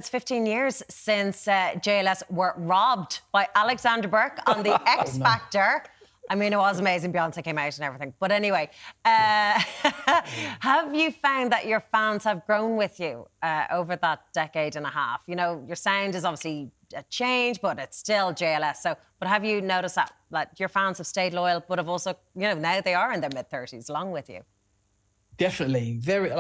It's 15 years since JLS were robbed by Alexandra Burke on the X Factor. I mean, it was amazing. Beyonce came out and everything. But anyway, have you found that your fans have grown with you over that decade and a half? You know, your sound is obviously a change, but it's still JLS. So, but have you noticed that your fans have stayed loyal, but have also, you know, now they are in their mid-30s along with you? Definitely. Very,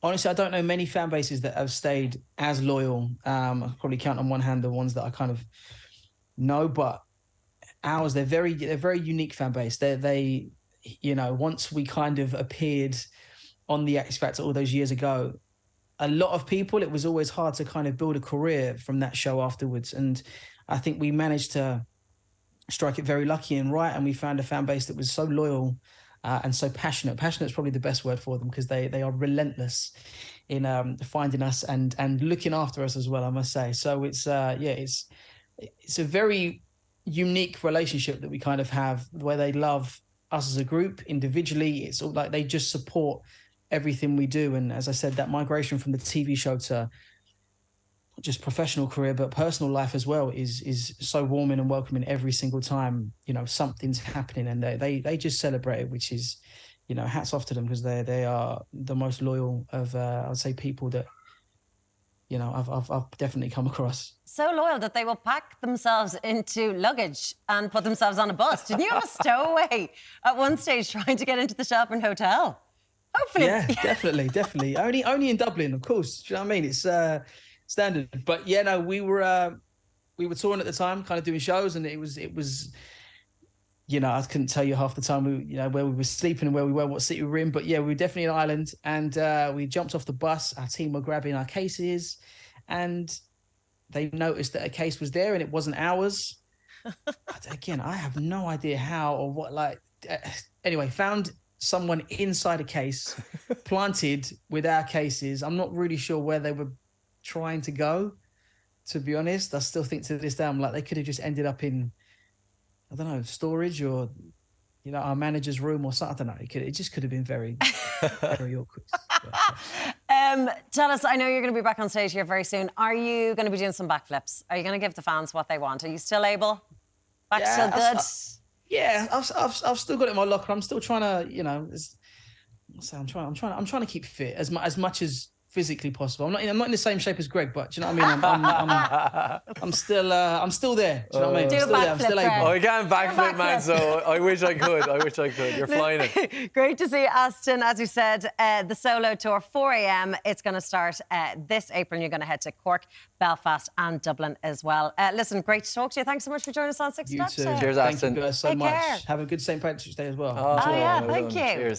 honestly, I don't know many fan bases that have stayed as loyal. I probably count on one hand the ones that I kind of know, but ours, they're very unique fan base. They, you know, once we kind of appeared on the X Factor all those years ago, a lot of people, it was always hard to kind of build a career from that show afterwards. And I think we managed to strike it very lucky and right. And we found a fan base that was so loyal and so passionate. Passionate is probably the best word for them, because they are relentless in finding us and looking after us as well, I must say. So it's it's a very unique relationship that we kind of have, where they love us as a group. Individually, it's all like they just support everything we do. And as I said, that migration from the TV show to just professional career, but personal life as well, is so warming and welcoming every single time, you know, something's happening, and they just celebrate it, which is, you know, hats off to them, because they are the most loyal of I'd say people that, you know, I've definitely come across. So loyal that they will pack themselves into luggage and put themselves on a bus. Didn't you have a stowaway at one stage trying to get into the Shelburne Hotel? Hopefully. Yeah, definitely. Only in Dublin, of course. Do you know what I mean? It's standard. But yeah, no, we were touring at the time, kind of doing shows, and it was, you know, I couldn't tell you half the time where we were sleeping and where we were, what city we were in. But yeah, we were definitely in Ireland, and we jumped off the bus. Our team were grabbing our cases, and they noticed that a case was there and it wasn't ours. Again, I have no idea how or what. Anyway, found someone inside a case, planted with our cases. I'm not really sure where they were trying to go, to be honest. I still think to this day, I'm like, they could have just ended up in, I don't know, storage, or, you know, our manager's room or something. I don't know. It just could have been very, very awkward. Tell us, I know you're going to be back on stage here very soon. Are you going to be doing some backflips? Are you going to give the fans what they want? Are you still able? Still good? I've still got it in my locker. I'm still trying to, you know, I'm trying to keep fit as much as physically possible. I'm not in the same shape as Greg, but do you know what I mean? I'm still there. Do you know what I mean? I'm still able. I can't backflip, man, so I wish I could. You're flying it. Great to see you, Aston. As you said, the solo tour, 4 a.m. It's going to start this April, and you're going to head to Cork, Belfast and Dublin as well. Listen, great to talk to you. Thanks so much for joining us on 6 You O'Clock too. Today. Cheers, Aston. Thank you guys so Take much. care. Have a good St. Patrick's Day as well. Oh yeah, thank you. Cheers.